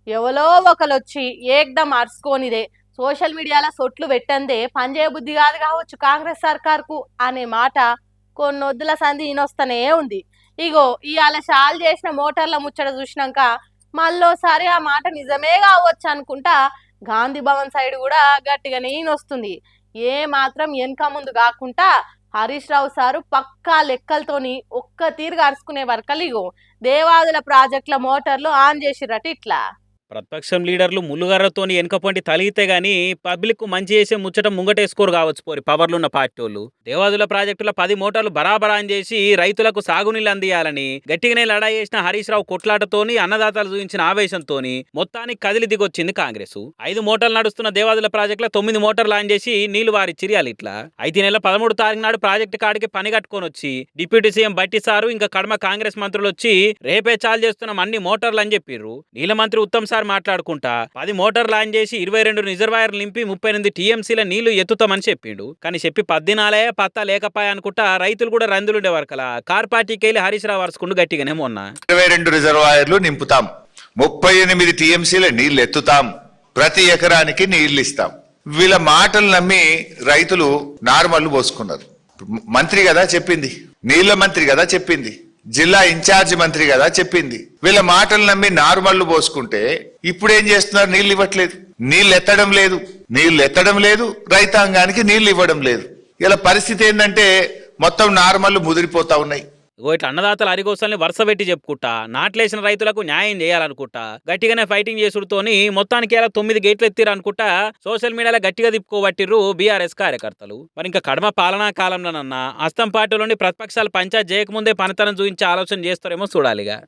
ఎవలో ఒకలొచ్చి ఏకదం అరుచుకోనిదే social మీడియాలో సొట్లు పెట్టందే పనిచేయబుద్ధి కాదు కావచ్చు కాంగ్రెస్ సర్కార్కు అనే మాట కొన్నొద్దుల సంధి ఈనొస్తనే ఉంది. ఇగో ఇవాళ షాల్ చేసిన మోటార్ల ముచ్చట చూసినాక మళ్ళోసారి ఆ మాట నిజమే కావచ్చు అనుకుంటా గాంధీ భవన్ సైడ్ కూడా గట్టిగానే ఈనొస్తుంది. ఏ మాత్రం వెనక ముందు కాకుండా హరీష్ రావు సారు పక్కా లెక్కలతోని ఒక్క తీరుగా అరుచుకునే వరకలు ఇగో దేవాదుల ప్రాజెక్టుల మోటార్లు ఆన్ చేసిరట ఇట్లా. ప్రతిపక్షం లీడర్లు ముల్లుగర్రతోని వెనకపోంటి తలిగితే గాని పబ్లిక్ మంచి చేసే ముచ్చట ముంగటేసుకోరు కావచ్చు పోరి పవర్లున్న పార్టీలు. దేవాదుల ప్రాజెక్టుల 10 మోటార్లు బరాబరాన్ చేసి రైతులకు సాగునీళ్ళు అందియాలని గట్టిగానే లడాయి చేసిన హరీష్ రావు కొట్లాటతోని అన్నదాతలు చూపించిన ఆవేశంతోని మొత్తానికి కదిలి దిగొచ్చింది కాంగ్రెస్. 5 మోటార్లు నడుస్తున్న దేవాదుల ప్రాజెక్టులో 9 మోటార్లు ఆన్ చేసి నీళ్లు వారిచ్చిరియాలి ఇట్లా. అయితే నెల 13 తారీఖు నాడు ప్రాజెక్టు కాడికి పని కట్టుకొని వచ్చి డిప్యూటీ సీఎం బట్టి సారు ఇంకా కడమ కాంగ్రెస్ మంత్రులు వచ్చి రేపే చాలు చేస్తున్నాం అన్ని మోటార్లు అని చెప్పిర్రు. నీళ్ళ మంత్రి ఉత్తమ్ సార్ మాట్లాడుకుంటా 10 మోటార్లు ఆన్ చేసి 22 రిజర్వాయర్లు నింపి 38 టీఎంసీల నీళ్లు ఎత్తుతామని చెప్పిండు. కానీ చెప్పి 10 దినాలే పత్తా లేకపాయ అనుకుంటా రైతులు కూడా రందులుండే వరకలా కార్ పార్టీకి వెళ్ళి హరీష్ రావు వరుసుకుంటూ గట్టిగానే మొన్న 22 రిజర్వాయర్లు నింపుతాం, 38 టీఎంసీల నీళ్లు ఎత్తుతాం, ప్రతి ఎకరానికి నీళ్లు ఇస్తాం. వీళ్ళ మాటలు నమ్మి రైతులు నార్మల్ పోసుకున్నారు. మంత్రి కదా చెప్పింది, నీళ్ల మంత్రి కదా చెప్పింది, జిల్లా ఇన్ఛార్జి మంత్రి కదా చెప్పింది. వీళ్ళ మాటలు నమ్మి నార్మల్లు పోసుకుంటే ఇప్పుడు ఏం చేస్తున్నారు? నీళ్లు ఇవ్వట్లేదు, నీళ్లు ఎత్తడం లేదు, నీళ్లు ఎత్తడం లేదు, రైతాంగానికి నీళ్లు ఇవ్వడం లేదు. ఇలా పరిస్థితి ఏంటంటే మొత్తం నార్మల్లు ముదిరిపోతా ఉన్నాయి. ఇట్లా అన్నదాతల అరిగోసాలని వరుస పెట్టి చెప్పుకుంటా నాట్లేసిన రైతులకు న్యాయం చేయాలనుకుంటా గట్టిగానే ఫైటింగ్ చేసుడుతోని మొత్తానికి ఇలా 9 గేట్లు ఎత్తిరు అనుకుంటా సోషల్ మీడియాలో గట్టిగా తిప్పుకోబట్టిర్రు బీఆర్ఎస్ కార్యకర్తలు. మరి ఇంకా కడమ పాలనా కాలంలోనన్నా అస్తం పార్టీలోని ప్రతిపక్షాలు పంచాయత్ చేయకముందే పనితనం చూపించే ఆలోచన చేస్తారేమో చూడాలిగా.